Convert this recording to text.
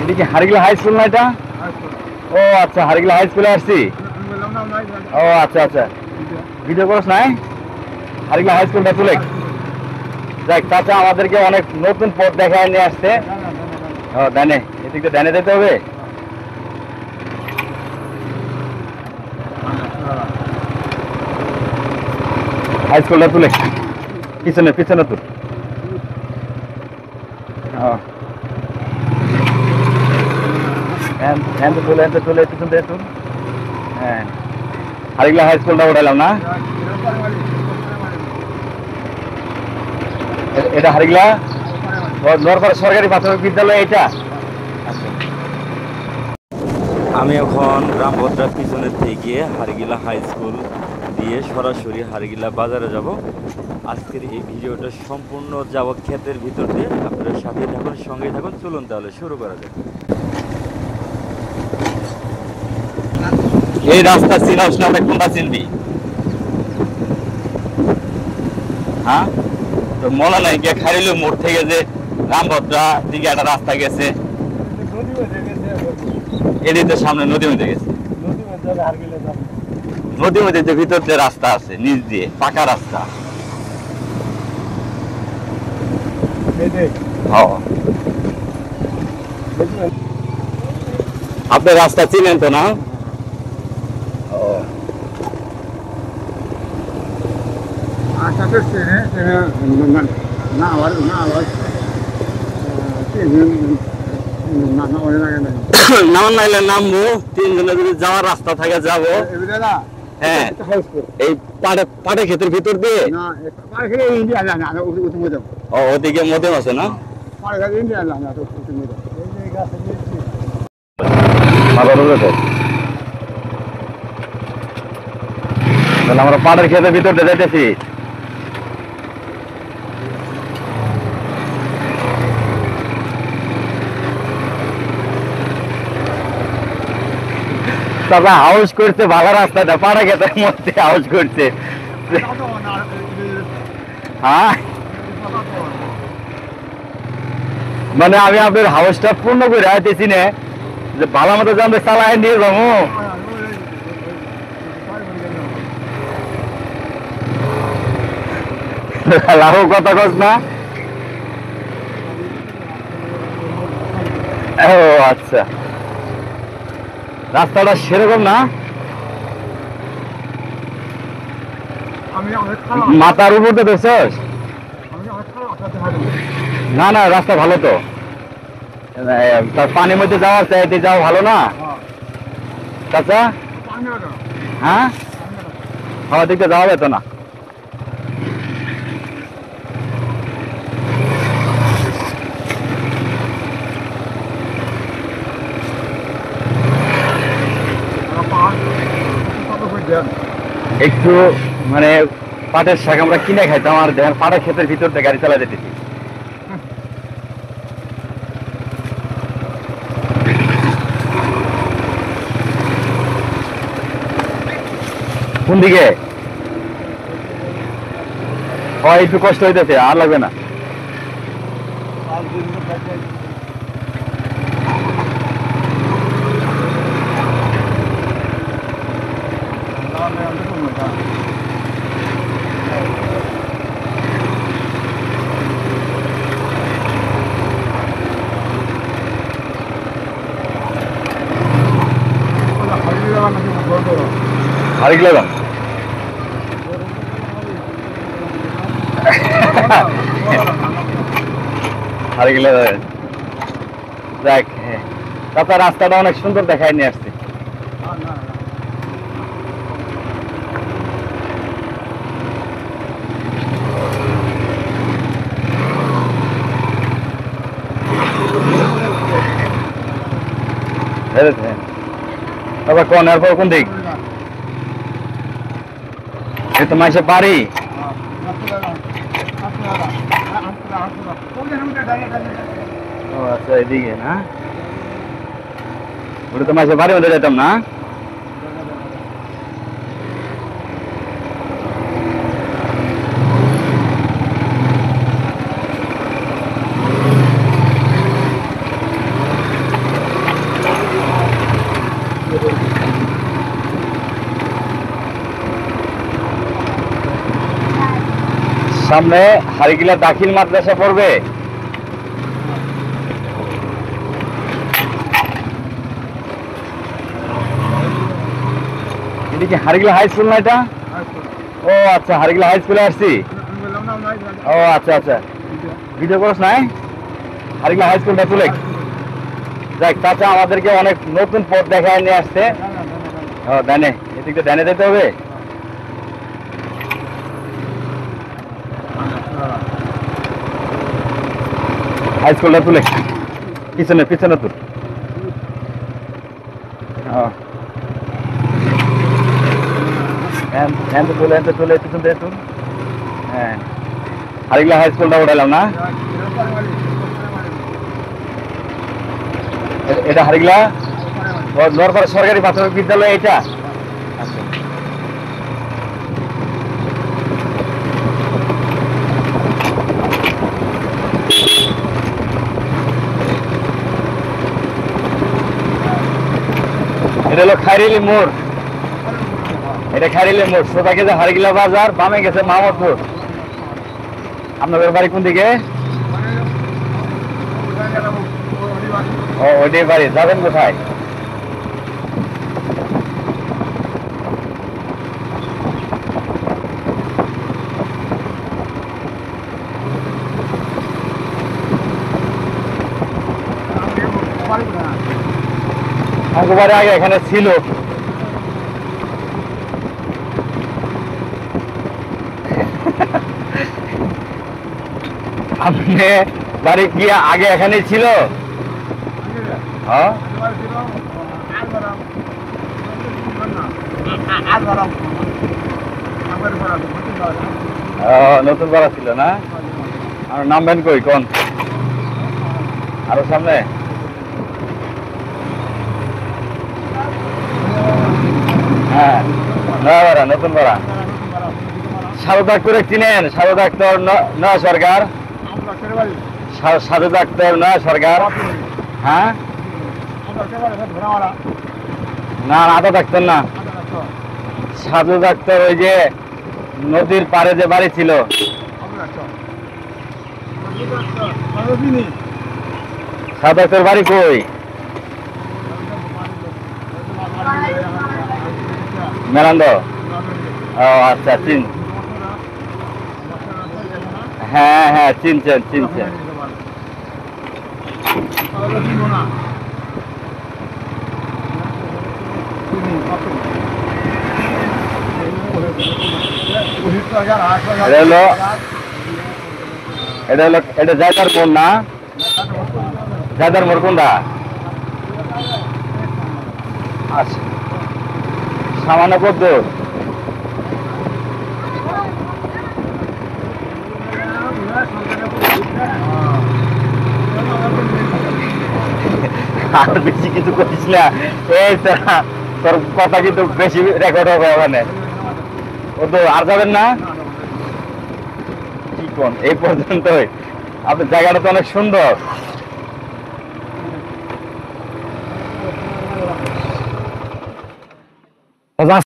এটা কি হারিগলা high school না এটা? ও আচ্ছা, হারিগলা হাই স্কুলে আসছি। ও আচ্ছা আচ্ছা, ভিডিও করছ নাই? হারিগলা হাই স্কুলটা তুলে যাক, চাচা আমাদেরকে অনেক নতুন পথ দেখায় নিয়ে আসছে। ও ডানে, এদিকে ডানে যেতে হবে। হাই স্কুলটা তুলে পিছনে পিছনে তুল। তুলে পিছন দিয়ে তুল। হ্যাঁ, হারিগলা হাই স্কুলটা উঠাইলাম না? এটা হারিগলা নরপাড়া সরকারি প্রাথমিক বিদ্যালয় এটা। আমি এখন রামভদ্রার পিছনের থেকে হারিগলা হাই স্কুল দিয়ে সরাসরি হারিগলা বাজারে যাব। আজকের এই ভিডিওটা সম্পূর্ণ যাব ক্ষেতের ভিতর দিয়ে। আপনারা সাথে থাকুন, সঙ্গে থাকুন। চলুন তাহলে শুরু করা যাক। এই রাস্তা চিনাস না, কোনটা চিনবি? হ্যাঁ, তো মনে নাই গিয়ে খাইলো মোড় থেকে যে রামভদ্রা দিকে একটা রাস্তা গেছে, এদিকে সামনে নদী মধ্যে গেছে। নদী মধ্যে যে ভিতর যে রাস্তা আছে নিচ দিয়ে পাকা রাস্তা। আপনি রাস্তা চিনেন তো না? নামান নাইলে নামবো, তিনজনে যদি যাওয়ার রাস্তা থাকে যাবো। হ্যাঁ, এই পাটে ক্ষেতের ভিতর দিয়ে ওদিকে মধ্যম আছে না? আমরা পাটের ক্ষেতের ভিতর দিয়ে যাইতেছি। তবে হাউস করছে ভালো রাস্তাটা, পাড়া ক্ষেতের মধ্যে হাউস করছে। হ্যাঁ, মানে আমি আপনার হাউসটা পূর্ণ করে আইতেছি না, যে ভালো মতো জানবে চালায় নিয়ে যাবো। লাভ কথা কস না। ও আচ্ছা, রাস্তাটা সেরকম না? মাথার উপর তো দেখছস? না না, রাস্তা ভালো তো। তার পানির মধ্যে যাওয়া চাইতে যাওয়া ভালো না চাচা? হ্যাঁ, আমার দিকে যাওয়া যেত না। একটু মানে পাটের শাক আমরা কিনে খাইতাম, আর দেখেন পাটের ক্ষেতের ভিতর দিয়ে গাড়ি চালা যেতেছি। কোন দিকে? একটু কষ্ট হইতেছে, আর লাগবে না। হারিগলা হারিগলা যাক। তারপর রাস্তাটা অনেক সুন্দর দেখায় নিয়ে আসছে। তারপর কোন এরপর কোন দিক? এই তো মাসে বাড়ি। ও আচ্ছা, এদিকে না? ওটা তো মাসে বাড়ির মধ্যে যেতাম না? সামনে হারিগিলা দাখিল মাদ্রাসা পড়বে। এটা কি হারিগিলা হাই স্কুল না এটা? ও আচ্ছা, হারিগিলা হাই স্কুলে আসছি। ও আচ্ছা আচ্ছা, ভিডিও করছ নাই? হারিগিলা হাই স্কুলটা তুলে যাক। চাচা আমাদেরকে অনেক নতুন পথ দেখায় নিয়ে আসছে। ও ডানে, এদিকে ডানে যেতে হবে। হাই স্কুলটা তুলে পিছনে পিছনে তুল। তুলে পিছন থেকে তুল। হ্যাঁ, হারিগিলা হাই স্কুলটা উঠালাম না? এটা হারিগিলা নরপাড়া সরকারি প্রাথমিক বিদ্যালয় এটা? আচ্ছা, এটা হলো খাইরিলি মোড়। এটা খাইরিলি মোড়, সোজা গেছে হারিগিলা বাজার, বামে গেছে মাহমুদপুর। আপনাদের বাড়ি কোন দিকে? ও ওইটাই বাড়ি। যাবেন কোথায়? অঙ্গবাড়ি আগে এখানে ছিল। আপনি বাড়ি কি আগে এখানে ছিল? হ্যাঁ, নতুন পাড়া ছিল না? আর নামবেন কই কোন? আরো সামনে? হ্যাঁ, নয়াপাড়া, নতুন পাড়া। সাধু ডাক্তার চিনেন? সাধু ডাক্তার নয়া সরকার। সাধু ডাক্তার নয়া সরকার। হ্যাঁ, না আদা ডাক্তার না, সাধু ডাক্তার ওই যে নদীর পাড়ে যে বাড়ি ছিল। সাধু ডাক্তার বাড়ি কই? মেলান্দ। ও আচ্ছা, চিন। হ্যাঁ হ্যাঁ, চিনছেন চিনছেন। এটা জায়গার মোড় না? জায়গার মোড় কোনটা? আচ্ছা, সামান্য কত? আর বেশি কিছু করিস না, এই তোর কথা কিন্তু বেশি রেকর্ড হবে ওখানে। ও তো আর যাবেন না? কি কোন এই পর্যন্তই? আপনার জায়গাটা তো অনেক সুন্দর।